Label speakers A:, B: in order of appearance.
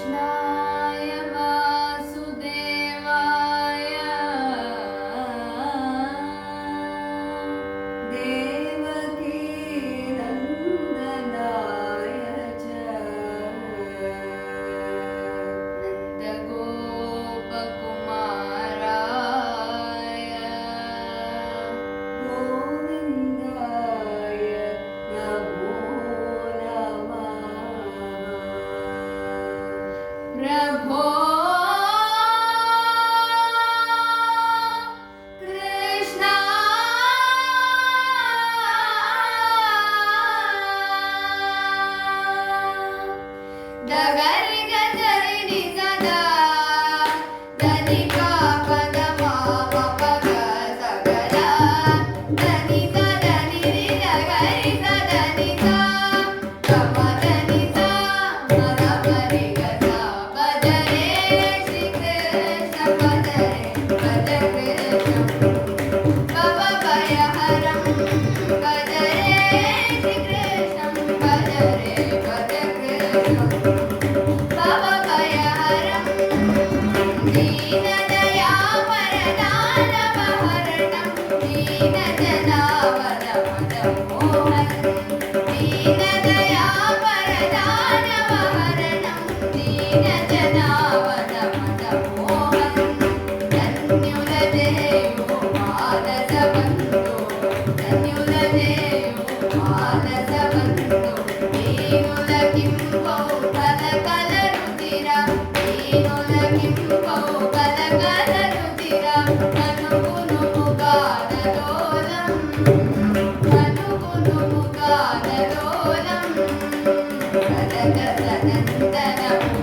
A: कृष्णाय वासुदेवाय देवकीनन्दनाय च नन्दगोपकुमाराय गोविन्दाय नमो नमः। प्रभो कृष्णा दगरि गजरि निसदा दनिका पदमा पपग सगदा दनिसा दनिरि दगरि सदनिसा कमदनिसा मदपरि गदा भजरे श्री कृष्ण भजरे भज कृष्ण भवभयहरं भजरे श्री कृष्णं भजरे भज कृष्णं भवभयहरं दीनदयापरदानवहरणं दीनजनावनमदमोहनं दीनदयापरदानवहरणं दीनजनावनमदमोहनं धन्युलदेयो मानसबन्धो धन्युलदेयो मानसबन्धो दीनुलकिम्बौ कलकलरुधिर दीनुलकिम्बौ कलकलरुधिर अनुगुनुमुगानलोलं अनुगुनुमुगानलोलं कनकसनन्दनम्